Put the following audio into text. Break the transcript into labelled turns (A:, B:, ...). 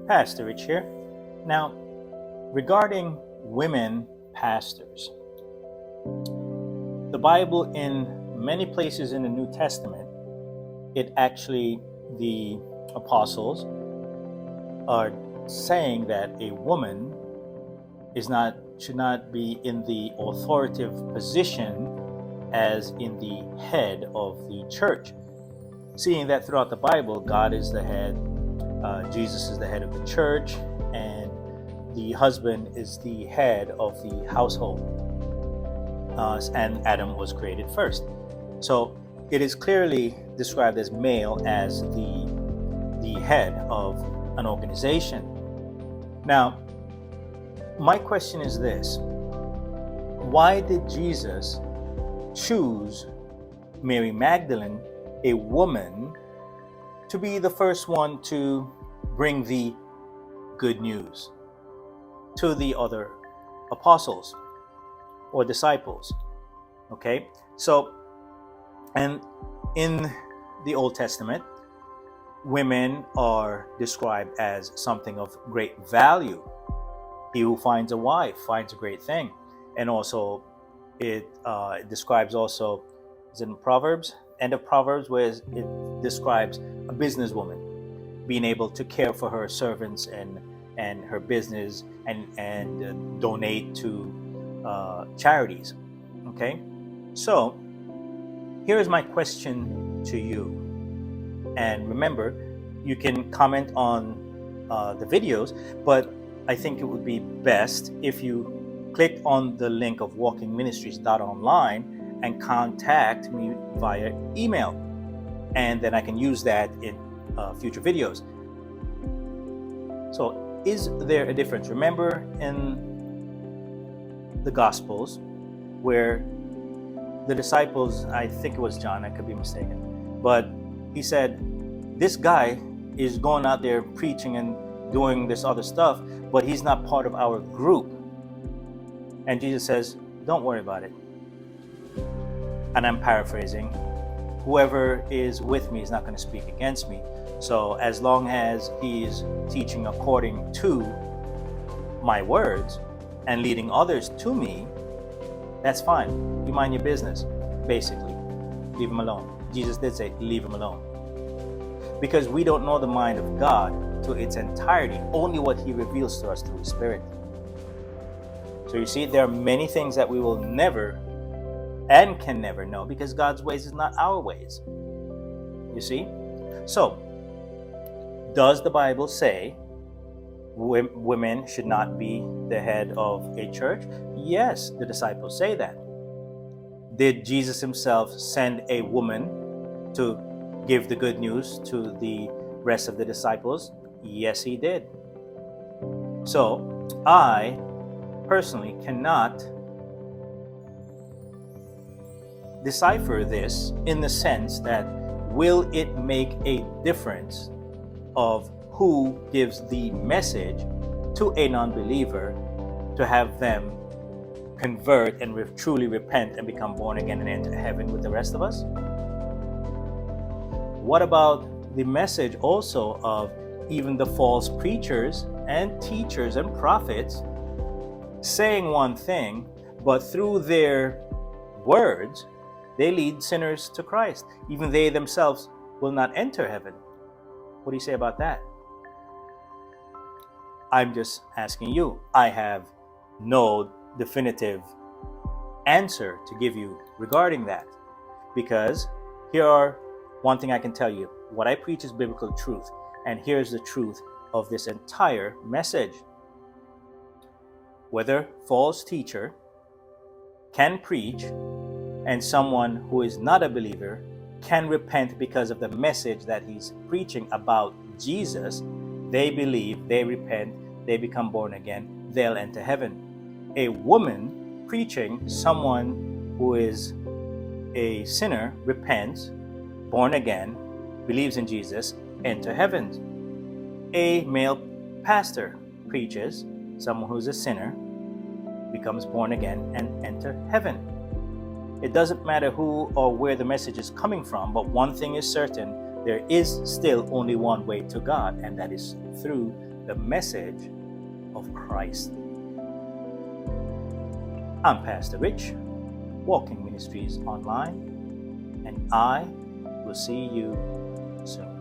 A: Pastor Rich here. Now, regarding women pastors, the Bible in many places in the New Testament, the apostles are saying that a woman should not be in the authoritative position as in the head of the church. Seeing that throughout the Bible, God is the head, Jesus is the head of the church, and the husband is the head of the household. And Adam was created first. So it is clearly described as male as the head of an organization. Now, my question is this: why did Jesus choose Mary Magdalene, a woman, to be the first one to bring the good news to the other apostles or disciples? Okay, so, and in the Old Testament, women are described as something of great value. He who finds a wife finds a great thing. And also it describes also, is in Proverbs, end of Proverbs, where it describes a businesswoman being able to care for her servants and her business and donate to charities. Okay, so here is my question to you. And remember, you can comment on the videos, but I think it would be best if you click on the link of walkingministries.online and contact me via email. And then I can use that in future videos. So, is there a difference? Remember in the Gospels where the disciples, I think it was John, I could be mistaken, but he said, this guy is going out there preaching and doing this other stuff, but he's not part of our group. And Jesus says, don't worry about it. And I'm paraphrasing, whoever is with me is not going to speak against me. So as long as he is teaching according to my words and leading others to me, that's fine. You mind your business, basically. Leave him alone. Jesus did say, leave him alone. Because we don't know the mind of God to its entirety, only what he reveals to us through his Spirit. So you see, there are many things that we will never and can never know, because God's ways is not our ways. You see? So, does the Bible say women should not be the head of a church? Yes, the disciples say that. Did Jesus himself send a woman to give the good news to the rest of the disciples? Yes, he did. So, I personally cannot decipher this in the sense that will it make a difference of who gives the message to a non-believer to have them convert and truly repent and become born again and enter heaven with the rest of us? What about the message also of even the false preachers and teachers and prophets saying one thing, but through their words, they lead sinners to Christ. Even they themselves will not enter heaven. What do you say about that? I'm just asking you. I have no definitive answer to give you regarding that. Because one thing I can tell you. What I preach is biblical truth. And here's the truth of this entire message. Whether false teacher can preach and someone who is not a believer can repent because of the message that he's preaching about Jesus, they believe, they repent, they become born again, they'll enter heaven. A woman preaching, someone who is a sinner, repents, born again, believes in Jesus, enter heaven. A male pastor preaches, someone who's a sinner, becomes born again and enter heaven. It doesn't matter who or where the message is coming from, but one thing is certain, there is still only one way to God, and that is through the message of Christ. I'm Pastor Rich, Walking Ministries Online, and I will see you soon.